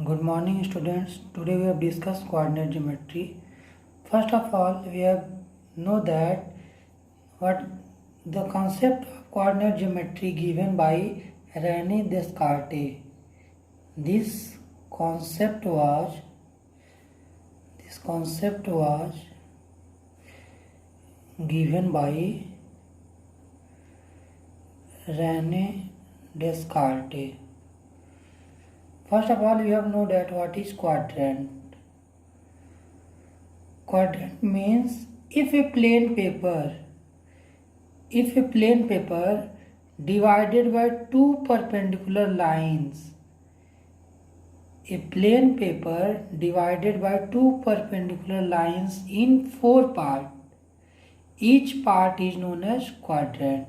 Good morning students. Today we have discussed coordinate geometry. First of all, we have know that what the concept of coordinate geometry given by Rene Descartes. This concept was given by Rene Descartes. First of all, we have know that what is quadrant. Quadrant means if a plane paper divided by two perpendicular lines, a plane paper divided by two perpendicular lines in four parts, each part is known as quadrant.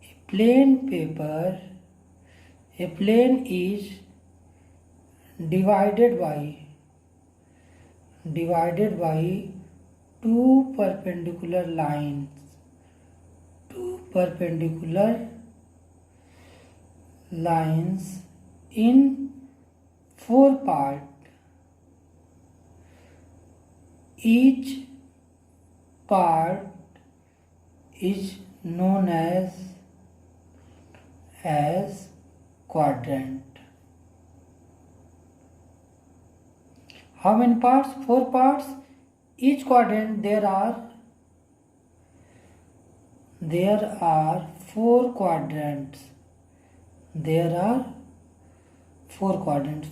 A plane is divided by two perpendicular lines in four parts. Each part is known as quadrant. How many parts? Four parts. Each quadrant there are four quadrants.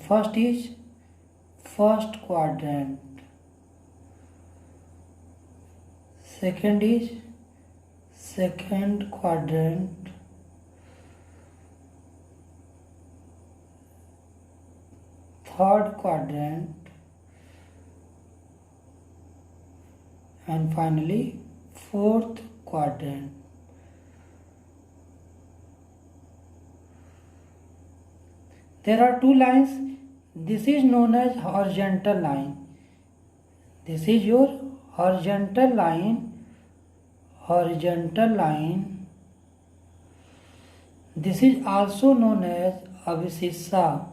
First is first quadrant. Second is second quadrant. Third quadrant. And finally fourth quadrant. There are two lines. This is known as horizontal line. This is your horizontal line. This is also known as abscissa.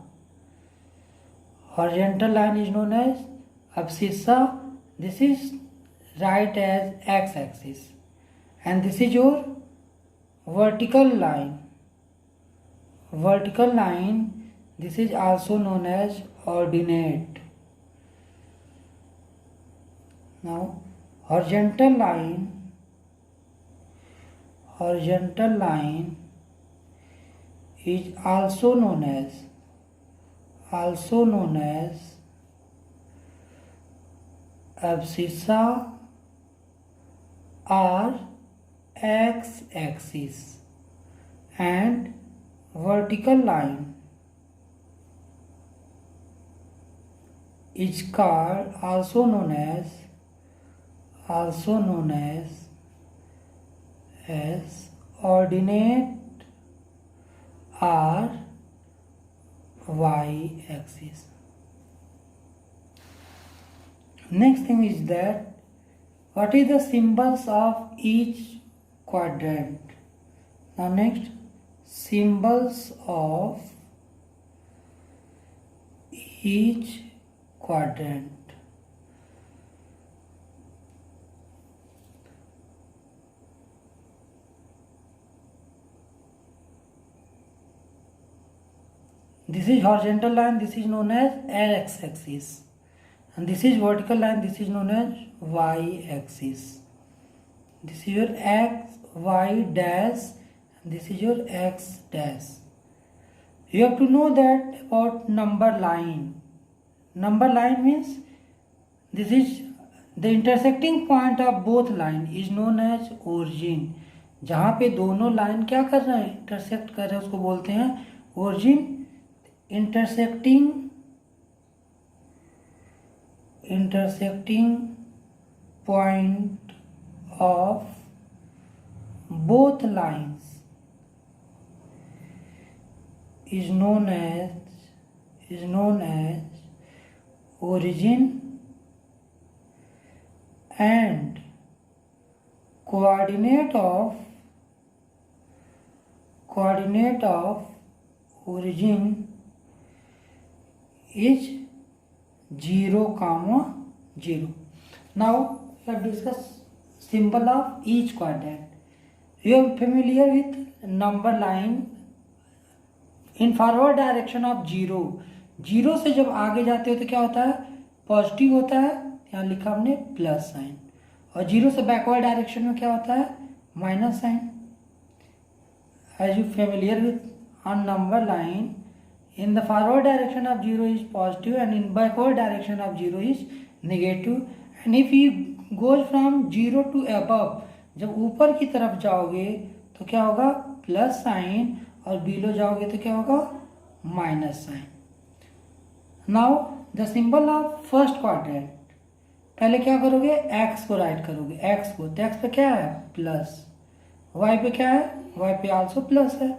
Horizontal line is known as abscissa. This is right as x-axis, and this is your vertical line. This is also known as ordinate. Now horizontal line is also known as abscissa or x-axis, and vertical line is called also known as ordinate or y-axis. Next thing is that what is the symbols of each quadrant? Now next, symbols of each quadrant. This is horizontal line, this is known as x-axis, and this is vertical line, this is known as y-axis. This is your x, y dash, and this is your x dash. You have to know that about number line. Number line means this is the intersecting point of both line is known as origin. जहाँ पे दोनों line क्या कर रहे हैं, intersect कर रहे हैं, उसको बोलते हैं origin. Intersecting point of both lines is known as origin, and coordinate of origin is 0, 0. Now let's discuss symbol of each quadrant. You are familiar with number line in forward direction of zero. Zero से जब आगे जाते हो तो क्या होता है, positive होता है, यहाँ लिखा हमने प्लस साइन. और जीरो से बैकवर्ड डायरेक्शन में क्या होता है, minus sign. As you familiar with on number line, in the forward direction of 0 is positive and in backward direction of 0 is negative. And if you goes from 0 to above, जब ऊपर की तरफ जाओगे तो क्या होगा, प्लस साइन, और below जाओगे तो क्या होगा, minus sign. Now the symbol of first quadrant, पहले क्या करोगे, एक्स को राइट करोगे, एक्स को, तो एक्स पे क्या है, प्लस. वाई पे क्या है, वाई पे आल्सो प्लस है.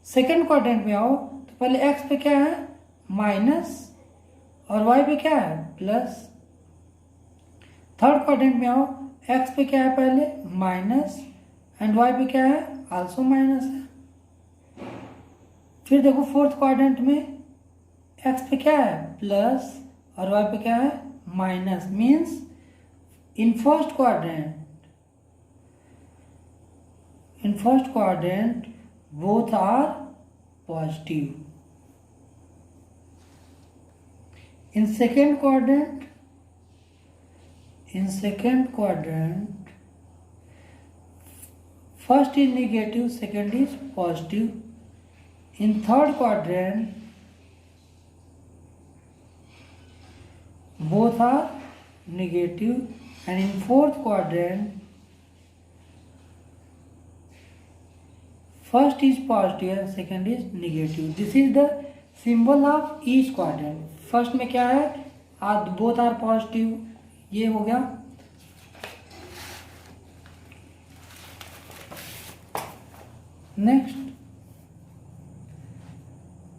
सेकेंड क्वाड्रेंट में आओ तो पहले एक्स पे क्या है, माइनस, और वाई पे क्या है, प्लस. थर्ड क्वाड्रेंट में आओ, एक्स पे क्या है, पहले माइनस, एंड वाई पे क्या है, आल्सो माइनस है. फिर देखो फोर्थ क्वाड्रेंट में एक्स पे क्या है, प्लस, और वाई पे क्या है, minus. Means in first quadrant both are positive. In second quadrant, first is negative, second is positive. In third quadrant, both are negative, and in fourth quadrant, first is positive and second is negative. This is the symbol of each quadrant. First में क्या है, both are positive, ये हो गया. Next,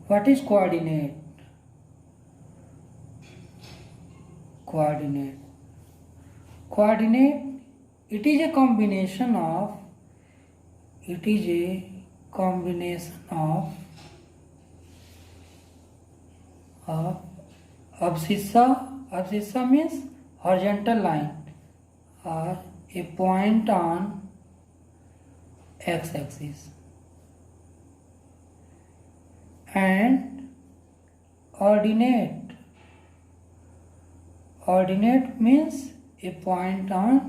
what is coordinate. Coordinate, it is a combination of abscissa means horizontal line or a point on x-axis, and ordinate means a point on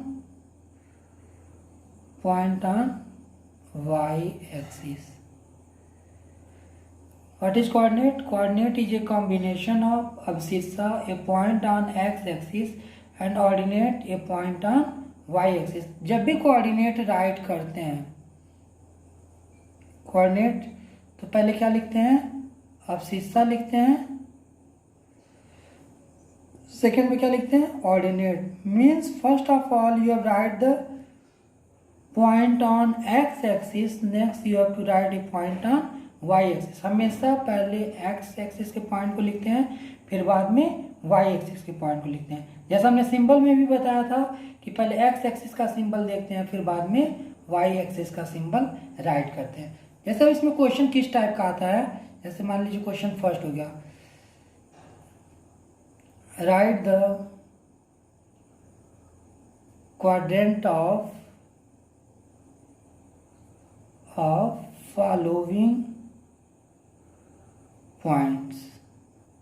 y-axis. What is coordinate? Coordinate is a combination of abscissa, a point on x-axis, and ordinate, a point on y-axis. जब भी coordinate right करते हैं, coordinate तो पहले क्या लिखते हैं, abscissa लिखते हैं, सेकेंड में क्या लिखते हैं, ordinate. Means first of all you have write the point on X axis, next you have to write a point on Y axis. हमेशा पहले एक्स एक्सिस के पॉइंट को लिखते हैं, फिर बाद में वाई एक्सिस के पॉइंट को लिखते हैं. जैसा हमने सिंबल में भी बताया था कि पहले एक्स एक्सिस का सिंबल देखते हैं, फिर बाद में वाई एक्सिस का सिंबल राइट करते हैं. जैसे इसमें क्वेश्चन किस टाइप का आता है, जैसे मान लीजिए क्वेश्चन फर्स्ट हो गया, right the quadrant of following points.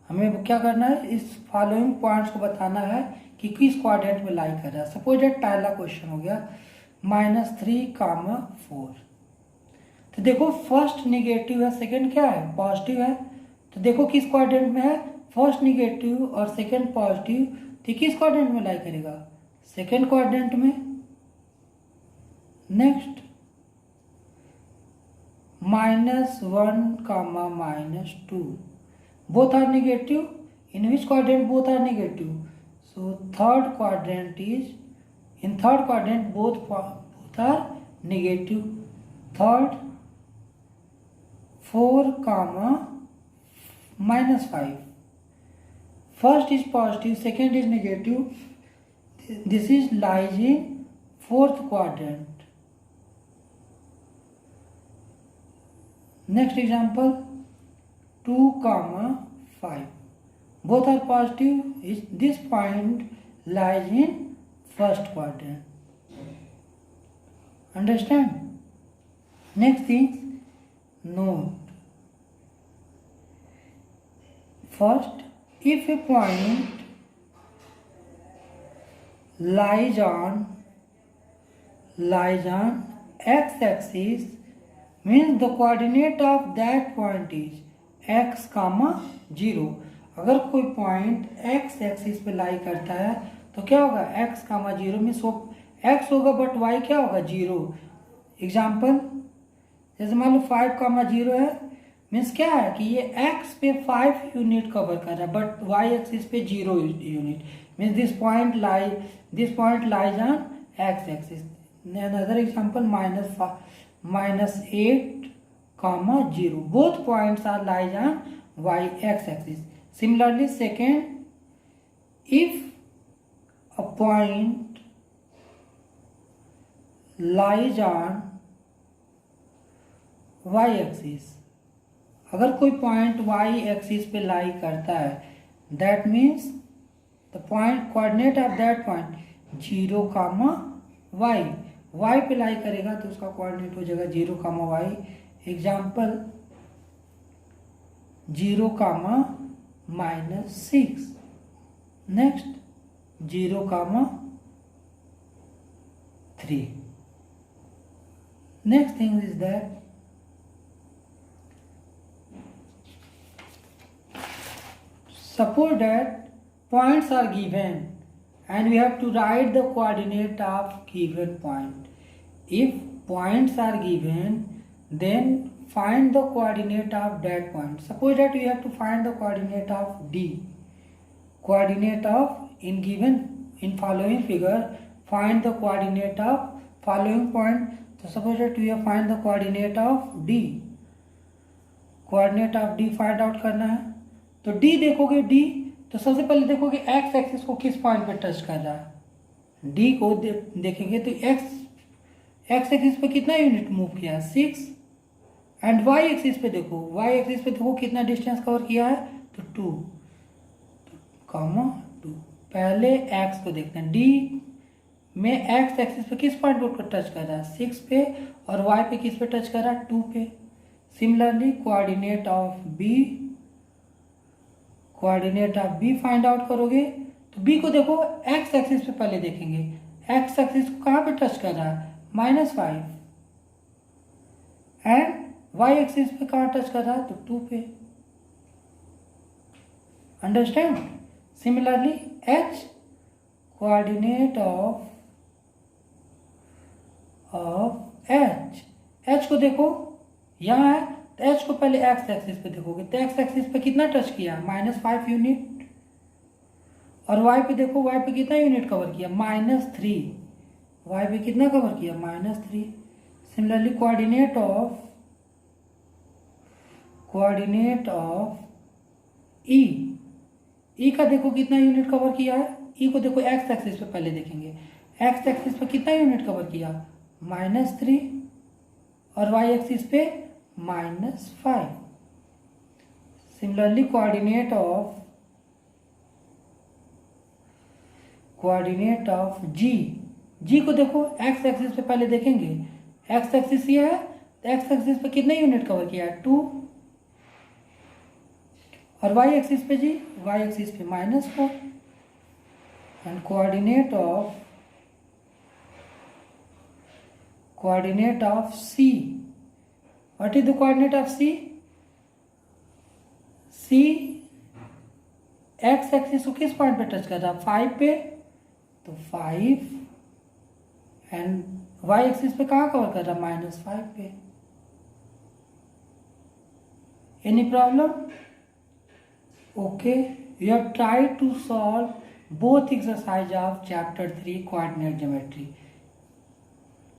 हमें क्या करना है, इस फॉलोइंग पॉइंट्स को बताना है कि किस क्वाड्रेंट में लाई कर रहा है. सपोज दैट पहला क्वेश्चन हो गया -3, 4. तो देखो फर्स्ट निगेटिव है, सेकंड क्या है, पॉजिटिव है. तो देखो किस क्वाड्रेंट में है, फर्स्ट निगेटिव और सेकंड पॉजिटिव, तो किस क्वाड्रेंट में लाई करेगा, सेकंड क्वाड्रेंट में. Next, -1, -2, both are negative. In which quadrant both are negative? So third quadrant both are negative. Third, 4, -5. First is positive, second is negative. This is lies in fourth quadrant. Next example, 2, 5. both are positive. This point lies in first quadrant. Understand? Next thing, note. First, if a point lies on x-axis, means the coordinate of that point is x, 0. अगर कोई point x axis पे लाई करता है तो क्या होगा, x, 0 में x होगा बट y क्या होगा, 0. एग्जाम्पल जैसे मान लो 5, 0 है, मीन्स क्या है कि ये x पे 5 यूनिट कवर कर रहा है बट y एक्सिस पे 0 unit. Means this point lies on x axis. Another example, -8, 0. Both points are lies on y-x axis. Similarly, second, if a point lies on y-axis, अगर कोई point y-axis पे लाई करता है, that means the point coordinate of that point 0, y. y पे लाई करेगा तो उसका coordinate हो जाएगा 0, y. Example 0, -6. Next 0, 3. Next thing is that suppose that points are given and we have to write the coordinate of given point. If points are given, then find the coordinate of that point. Suppose that we have to find the coordinate of D. Coordinate of in following figure, find the coordinate of following point. So suppose that we have find the coordinate of D. Coordinate of D find out करना है. तो D देखोगे, D तो सबसे पहले देखोगे x axis को किस पॉइंट पे टच कर रहा है. D को देखेंगे तो x एक्सिस पे कितना यूनिट मूव किया है, 6. एंड y एक्सिस पे देखो कितना डिस्टेंस कवर किया है, तो 2, 2. पहले x को देखते हैं. D में x एक्सिस पे किस पॉइंट पे टच कर रहा है, 6 पे, और y पे किस पे टच कर रहा है, 2 पे. Similarly coordinate of B find out करोगे तो B को देखो x एक्सिस पे पहले देखेंगे. x एक्सिस को कहाँ पे टच कर रहा है, -5. एंड y एक्सिस पे कहाँ टच कर रहा है, तो 2 पे. Understand? Similarly h coordinate of h को देखो यहाँ है तो h को पहले x एक्सिस पे देखोगे तो x एक्सिस पे कितना टच किया, -5 यूनिट. और y पे देखो, y पे कितना यूनिट कवर किया, -3. y पे कितना कवर किया, -3. सिमिलरली कोऑर्डिनेट ऑफ e का देखो कितना यूनिट कवर किया है. e को देखो x एक्सिस पे पहले देखेंगे, x एक्सिस पे कितना यूनिट कवर किया, -3, और y एक्सिस पे -5. सिमिलरली कोऑर्डिनेट ऑफ g को देखो x एक्सिस पे पहले देखेंगे, x एक्सिस ये है तो x एक्सिस पे कितने यूनिट कवर किया है, 2, और y एक्सिस पे y एक्सिस पे -4. And coordinate of c. What is the coordinate of C? C x axis को किस पॉइंट पे टच कर रहा है, 5 पे, तो 5. एंड y एक्सिस पे कहाँ कवर कर रहा है, -5 पे. Any problem? Okay, you have tried to solve both exercise of chapter 3 coordinate geometry.